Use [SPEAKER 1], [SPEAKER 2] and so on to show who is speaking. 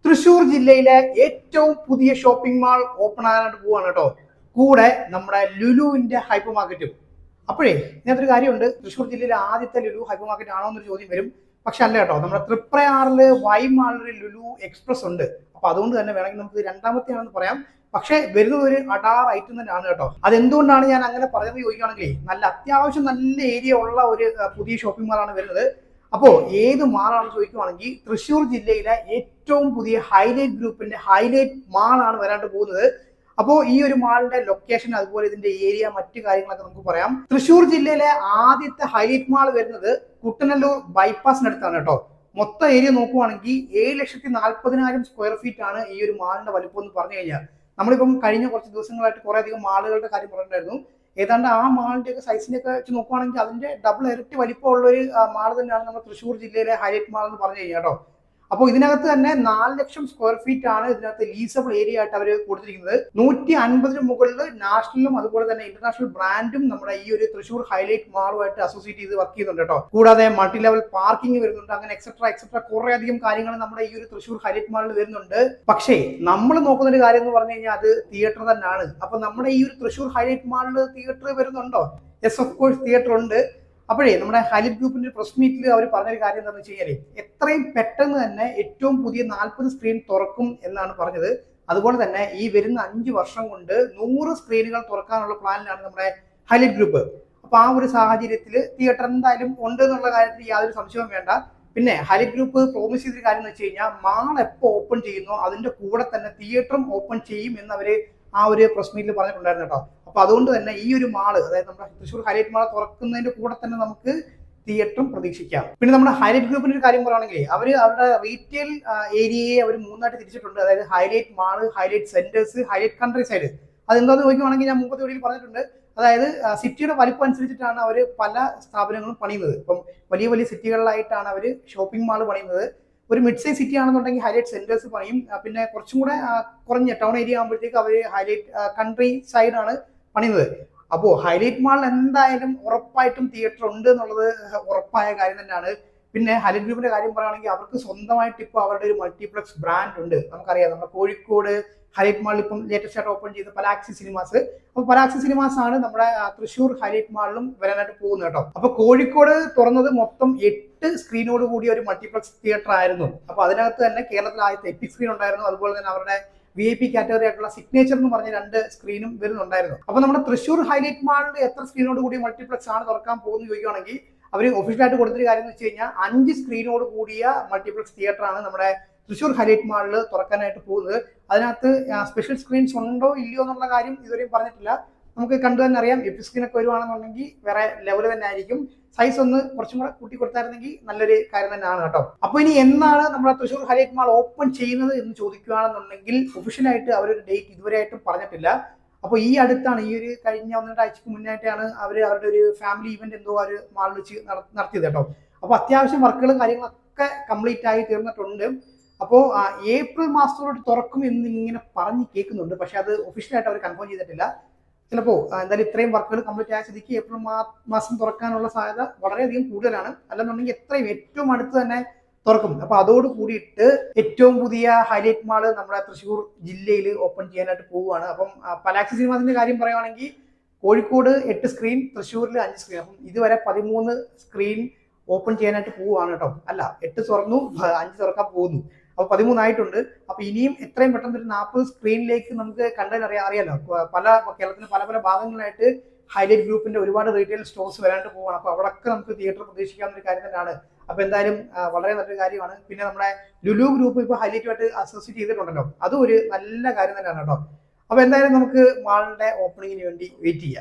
[SPEAKER 1] തൃശ്ശൂർ ജില്ലയിലെ ഏറ്റവും പുതിയ ഷോപ്പിംഗ് മാൾ ഓപ്പൺ ആകാനായിട്ട് പോവാണ് കേട്ടോ. കൂടെ നമ്മുടെ ലുലുവിന്റെ ഹൈപ്പർ മാർക്കറ്റും. അപ്പോഴേ ഇതിനകത്തൊരു കാര്യമുണ്ട്, തൃശ്ശൂർ ജില്ലയിലെ ആദ്യത്തെ ലുലു ഹൈപ്പർ മാർക്കറ്റ് ആണോ എന്നൊരു ചോദ്യം വരും. പക്ഷെ അല്ല കേട്ടോ, നമ്മുടെ തൃപ്രയാറില് വൈമാളിൽ ലുലു എക്സ്പ്രസ് ഉണ്ട്. അപ്പൊ അതുകൊണ്ട് തന്നെ വേണമെങ്കിൽ നമുക്ക് രണ്ടാമത്തെ ആണെന്ന് പറയാം. പക്ഷെ വരുന്നത് ഒരു അഡാർ ഐറ്റം തന്നെയാണ് കേട്ടോ. അതെന്തുകൊണ്ടാണ് ഞാൻ അങ്ങനെ പറഞ്ഞത് ചോദിക്കുകയാണെങ്കിൽ, അത്യാവശ്യം നല്ല ഏരിയ ഉള്ള ഒരു പുതിയ ഷോപ്പിംഗ് മാളാണ് വരുന്നത്. അപ്പോ ഏത് മാളാണെന്ന് ചോദിക്കുവാണെങ്കിൽ തൃശ്ശൂർ ജില്ലയിലെ ഏറ്റവും പുതിയ ഹൈലൈറ്റ് ഗ്രൂപ്പിന്റെ ഹൈലൈറ്റ് മാളാണ് വരാണ്ട് പോകുന്നത്. അപ്പോൾ ഈ ഒരു മാളിന്റെ ലൊക്കേഷൻ, അതുപോലെ ഇതിന്റെ ഏരിയ, മറ്റു കാര്യങ്ങളൊക്കെ നമുക്ക് പറയാം. തൃശ്ശൂർ ജില്ലയിലെ ആദ്യത്തെ ഹൈലൈറ്റ് മാൾ വരുന്നത് കുട്ടനല്ലൂർ ബൈപ്പാസിനടുത്താണ് കേട്ടോ. മൊത്തം ഏരിയ നോക്കുവാണെങ്കിൽ 7,40,000 സ്ക്വയർ ഫീറ്റ് ആണ് ഈ ഒരു മാളിന്റെ വലുപ്പം എന്ന് പറഞ്ഞു കഴിഞ്ഞാൽ. നമ്മളിപ്പം കഴിഞ്ഞ കുറച്ച് ദിവസങ്ങളായിട്ട് കുറെ അധികം മാളുകളുടെ കാര്യം പറഞ്ഞിട്ടുണ്ടായിരുന്നു. ഏതാണ്ട് ആ മാളിന്റെ ഒക്കെ സൈസിന്റെ ഒക്കെ വെച്ച് നോക്കുവാണെങ്കിൽ അതിന്റെ ഡബിൾ ഇരട്ടി വലിപ്പമുള്ള ഒരു മാൾ തന്നെയാണ് നമ്മുടെ തൃശ്ശൂർ ജില്ലയിലെ ഹൈലൈറ്റ് മാൾ എന്ന് പറഞ്ഞു കഴിഞ്ഞാൽ കേട്ടോ. അപ്പോൾ ഇതിനകത്ത് തന്നെ 4 ലക്ഷം സ്ക്വയർ ഫീറ്റ് ആണ് ഇതിനകത്ത് ലീസബിൾ ഏരിയ ആയിട്ട് അവർ കൊടുത്തിരിക്കുന്നത്. 150 മുകളിൽ നാഷണലും അതുപോലെ തന്നെ ഇന്റർനാഷണൽ ബ്രാൻഡും നമ്മുടെ ഈ ഒരു തൃശ്ശൂർ ഹൈലൈറ്റ് മാളുമായിട്ട് അസോസിയേറ്റ് ചെയ്ത് വർക്ക് ചെയ്യുന്നുണ്ട് കേട്ടോ. കൂടാതെ മൾട്ടി ലെവൽ പാർക്കിംഗ് വരുന്നുണ്ട്, അങ്ങനെ എക്സെട്ര കുറെ അധികം കാര്യങ്ങൾ നമ്മുടെ ഈ ഒരു തൃശ്ശൂർ ഹൈലൈറ്റ് മാളിൽ വരുന്നുണ്ട്. പക്ഷേ നമ്മൾ നോക്കുന്ന ഒരു കാര്യം എന്ന് പറഞ്ഞു കഴിഞ്ഞാൽ അത് തിയേറ്റർ തന്നെയാണ്. അപ്പൊ നമ്മുടെ ഈ ഒരു തൃശ്ശൂർ ഹൈലൈറ്റ് മാളിൽ തിയേറ്റർ വരുന്നുണ്ടോ? യെസ്, ഓഫ് കോഴ്സ് തിയേറ്റർ ഉണ്ട്. അപ്പോഴേ നമ്മുടെ ഹൈലൈറ്റ് ഗ്രൂപ്പിന്റെ പ്രസ് മീറ്റിൽ അവർ പറഞ്ഞൊരു കാര്യം എന്താണെന്ന് വെച്ച് കഴിഞ്ഞാൽ, എത്രയും പെട്ടെന്ന് തന്നെ ഏറ്റവും പുതിയ 40 സ്ക്രീൻ തുറക്കും എന്നാണ് പറഞ്ഞത്. അതുപോലെ തന്നെ ഈ വരുന്ന 5 വർഷം കൊണ്ട് 100 സ്ക്രീനുകൾ തുറക്കാനുള്ള പ്ലാനിലാണ് നമ്മുടെ ഹൈലൈറ്റ് ഗ്രൂപ്പ്. അപ്പൊ ആ ഒരു സാഹചര്യത്തിൽ തിയേറ്റർ എന്തായാലും ഉണ്ട് എന്നുള്ള കാര്യത്തിൽ യാതൊരു സംശയവും വേണ്ട. പിന്നെ ഹൈലൈറ്റ് ഗ്രൂപ്പ് പ്രോമിസ് ചെയ്തൊരു കാര്യം എന്ന് വെച്ച് കഴിഞ്ഞാൽ, മാൾ എപ്പോൾ ഓപ്പൺ ചെയ്യുന്നോ അതിന്റെ കൂടെ തന്നെ തിയേറ്ററും ഓപ്പൺ ചെയ്യും എന്ന് അവര് ആ ഒരു പ്രസ് മീറ്റിൽ പറഞ്ഞിട്ടുണ്ടായിരുന്നു കേട്ടോ. അപ്പൊ അതുകൊണ്ട് തന്നെ ഈ ഒരു മാള്, അതായത് നമ്മുടെ തൃശ്ശൂർ ഹൈലൈറ്റ് മാൾ തുറക്കുന്നതിന്റെ കൂടെ തന്നെ നമുക്ക് തിയേറ്ററും പ്രതീക്ഷിക്കാം. പിന്നെ നമ്മുടെ ഹൈലൈറ്റ് ഗ്രൂപ്പിന്റെ ഒരു കാര്യം പറയുകയാണെങ്കിൽ, അവരുടെ റീറ്റെയിൽ ഏരിയയെ അവർ 3ആയിട്ട് തിരിച്ചിട്ടുണ്ട്. അതായത് highlight mall, highlight centres, highlight country side. അതെന്താന്ന് ചോദിക്കുവാണെങ്കിൽ ഞാൻ മുമ്പത്തെ വീഡിയോയിൽ പറഞ്ഞിട്ടുണ്ട്. അതായത് സിറ്റിയുടെ വലിപ്പം അനുസരിച്ചിട്ടാണ് അവർ പല സ്ഥാപനങ്ങളും പണിയുന്നത്. ഇപ്പം വലിയ വലിയ സിറ്റികളിലായിട്ടാണ് അവർ ഷോപ്പിംഗ് മാൾ പണിയുന്നത്. ഒരു മിഡ് സൈസ് സിറ്റി ആണെന്നുണ്ടെങ്കിൽ ഹൈലൈറ്റ് സെന്റേഴ്സ് പണിയും. പിന്നെ കുറച്ചും കൂടെ കുറഞ്ഞ ടൗൺ ഏരിയ ആകുമ്പോഴത്തേക്ക് അവർ ഹൈലൈറ്റ് കൺട്രി സൈഡാണ് പണിയുന്നത്. അപ്പോൾ ഹൈലൈറ്റ് മാളിൽ എന്തായാലും ഉറപ്പായിട്ടും തിയേറ്റർ ഉണ്ട് എന്നുള്ളത് ഉറപ്പായ കാര്യം തന്നെയാണ്. പിന്നെ ഹൈലൈറ്റ് ഗ്രൂപ്പിന്റെ കാര്യം പറയുകയാണെങ്കിൽ, അവർക്ക് സ്വന്തമായിട്ട് ഇപ്പോൾ അവരുടെ ഒരു മൾട്ടിപ്ലക്സ് ബ്രാൻഡ് ഉണ്ട്. നമുക്കറിയാം, നമ്മുടെ കോഴിക്കോട് ഹൈലൈറ്റ് മാളിൽ ഇപ്പം ലേറ്റസ്റ്റ് ആയിട്ട് ഓപ്പൺ ചെയ്ത പലാക്സി സിനിമാസ്. അപ്പോൾ പലാക്സി സിനിമാസ് ആണ് നമ്മുടെ തൃശ്ശൂർ ഹൈലൈറ്റ് മാളിലും വരാനായിട്ട് പോകുന്നത് കേട്ടോ. അപ്പൊ കോഴിക്കോട് തുറന്നത് മൊത്തം 8 സ്ക്രീനോട് കൂടിയ ഒരു മൾട്ടിപ്ലക്സ് തിയേറ്റർ ആയിരുന്നു. അപ്പൊ അതിനകത്ത് തന്നെ കേരളത്തിൽ ആദ്യത്തെ എപ്പിക് സ്ക്രീൻ ഉണ്ടായിരുന്നു. അതുപോലെ തന്നെ അവരുടെ VIP കാറ്റഗറി ആയിട്ടുള്ള സിഗ്നേച്ചർ എന്ന് പറഞ്ഞ 2 സ്ക്രീനും വരുന്നുണ്ടായിരുന്നു. അപ്പൊ നമ്മുടെ തൃശ്ശൂർ ഹൈലൈറ്റ് മാളിൽ എത്ര സ്ക്രീനോട് കൂടിയ മൾട്ടിപ്ലക്സ് ആണ് തുറക്കാൻ പോകുന്നത് ചോദിക്കുകയാണെങ്കിൽ, അവർ ഒഫീഷ്യലായിട്ട് കൊടുത്തൊരു കാര്യം എന്ന് വെച്ച് കഴിഞ്ഞാൽ 5 സ്ക്രീനോട് കൂടിയ മൾട്ടിപ്ലക്സ് തിയേറ്റർ ആണ് നമ്മുടെ തൃശ്ശൂർ ഹൈലൈറ്റ് മാളിൽ തുറക്കാനായിട്ട് പോകുന്നത്. അതിനകത്ത് സ്പെഷ്യൽ സ്ക്രീൻസ് ഉണ്ടോ ഇല്ലയോ എന്നുള്ള കാര്യം ഇതുവരെയും പറഞ്ഞിട്ടില്ല. നമുക്ക് കണ്ടു തന്നെ അറിയാം, എപ്പി സ്ക്രീൻ ഒക്കെ വരുവാണെന്നുണ്ടെങ്കിൽ വേറെ ലെവൽ തന്നെ ആയിരിക്കും. സൈസ് ഒന്ന് കുറച്ചും കൂടെ കൂട്ടി കൊടുത്തായിരുന്നെങ്കിൽ നല്ലൊരു കാര്യം തന്നെയാണ് കേട്ടോ. അപ്പൊ ഇനി എന്നാണ് നമ്മുടെ തൃശ്ശൂർ ഹൈലൈറ്റ് മാൾ ഓപ്പൺ ചെയ്യുന്നത് എന്ന് ചോദിക്കുകയാണെന്നുണ്ടെങ്കിൽ, ഒഫീഷ്യലായിട്ട് അവരൊരു ഡേറ്റ് ഇതുവരെയായിട്ടും പറഞ്ഞിട്ടില്ല. അപ്പോൾ ഈ അടുത്താണ്, ഈ ഒരു കഴിഞ്ഞ 1-2 ആഴ്ചക്ക് മുന്നായിട്ടാണ് അവരുടെ ഒരു ഫാമിലി ഇവന്റ് എന്തോ ഒരു മാളിൽ വെച്ച് നടത്തിയത് കേട്ടോ. അപ്പോൾ അത്യാവശ്യം വർക്കുകളും കാര്യങ്ങളൊക്കെ കംപ്ലീറ്റ് ആയി തീർന്നിട്ടുണ്ട്. അപ്പോൾ ഏപ്രിൽ മാസത്തോട് തുറക്കും എന്ന് ഇങ്ങനെ പറഞ്ഞ് കേൾക്കുന്നുണ്ട്. പക്ഷെ അത് ഒഫീഷ്യലായിട്ട് അവർ കൺഫേം ചെയ്തിട്ടില്ല. ചിലപ്പോൾ എന്തായാലും ഇത്രയും വർക്കുകൾ കംപ്ലീറ്റ് ആയ സ്ഥിതിക്ക് ഏപ്രിൽ മാസം തുറക്കാനുള്ള സാധ്യത വളരെയധികം കൂടുതലാണ്. അല്ലെന്നുണ്ടെങ്കിൽ ഏറ്റവും അടുത്ത് തന്നെ തുറക്കും. അപ്പൊ അതോട് കൂടിയിട്ട് ഏറ്റവും പുതിയ ഹൈലൈറ്റ് മാള് നമ്മുടെ തൃശ്ശൂർ ജില്ലയിൽ ഓപ്പൺ ചെയ്യാനായിട്ട് പോവുകയാണ്. അപ്പം പലാക്സി സിനിമാസിന്റെ കാര്യം പറയുകയാണെങ്കിൽ, കോഴിക്കോട് 8 സ്ക്രീൻ, തൃശ്ശൂരിൽ 5 സ്ക്രീൻ. അപ്പം ഇതുവരെ 13 സ്ക്രീൻ ഓപ്പൺ ചെയ്യാനായിട്ട് പോവുകയാണ് കേട്ടോ. അല്ല, 8 തുറന്നു, 5 തുറക്കാൻ പോകുന്നു. അപ്പൊ 13 ആയിട്ടുണ്ട്. അപ്പൊ ഇനിയും എത്രയും പെട്ടെന്ന് ഒരു 40 സ്ക്രീനിലേക്ക് നമുക്ക് അറിയാലോ. കേരളത്തിന്റെ പല പല ഭാഗങ്ങളിലായിട്ട് ഹൈലൈറ്റ് ഗ്രൂപ്പിന്റെ ഒരുപാട് റീറ്റെയിൽ സ്റ്റോർസ് വരാനായിട്ട് പോവാണ്. അപ്പൊ അവിടെയൊക്കെ നമുക്ക് തിയേറ്റർ പ്രതീക്ഷിക്കാവുന്ന ഒരു കാര്യം തന്നെയാണ്. അപ്പൊ എന്തായാലും വളരെ നല്ലൊരു കാര്യമാണ്. പിന്നെ നമ്മുടെ ലുലു ഗ്രൂപ്പ് ഇപ്പൊ ഹൈലൈറ്റുമായിട്ട് അസോസിയേറ്റ് ചെയ്തിട്ടുണ്ടല്ലോ, അതും ഒരു നല്ല കാര്യം തന്നെയാണ് കേട്ടോ. അപ്പൊ എന്തായാലും നമുക്ക് മാളിന്റെ ഓപ്പണിങ്ങിന് വേണ്ടി വെയിറ്റ് ചെയ്യാം.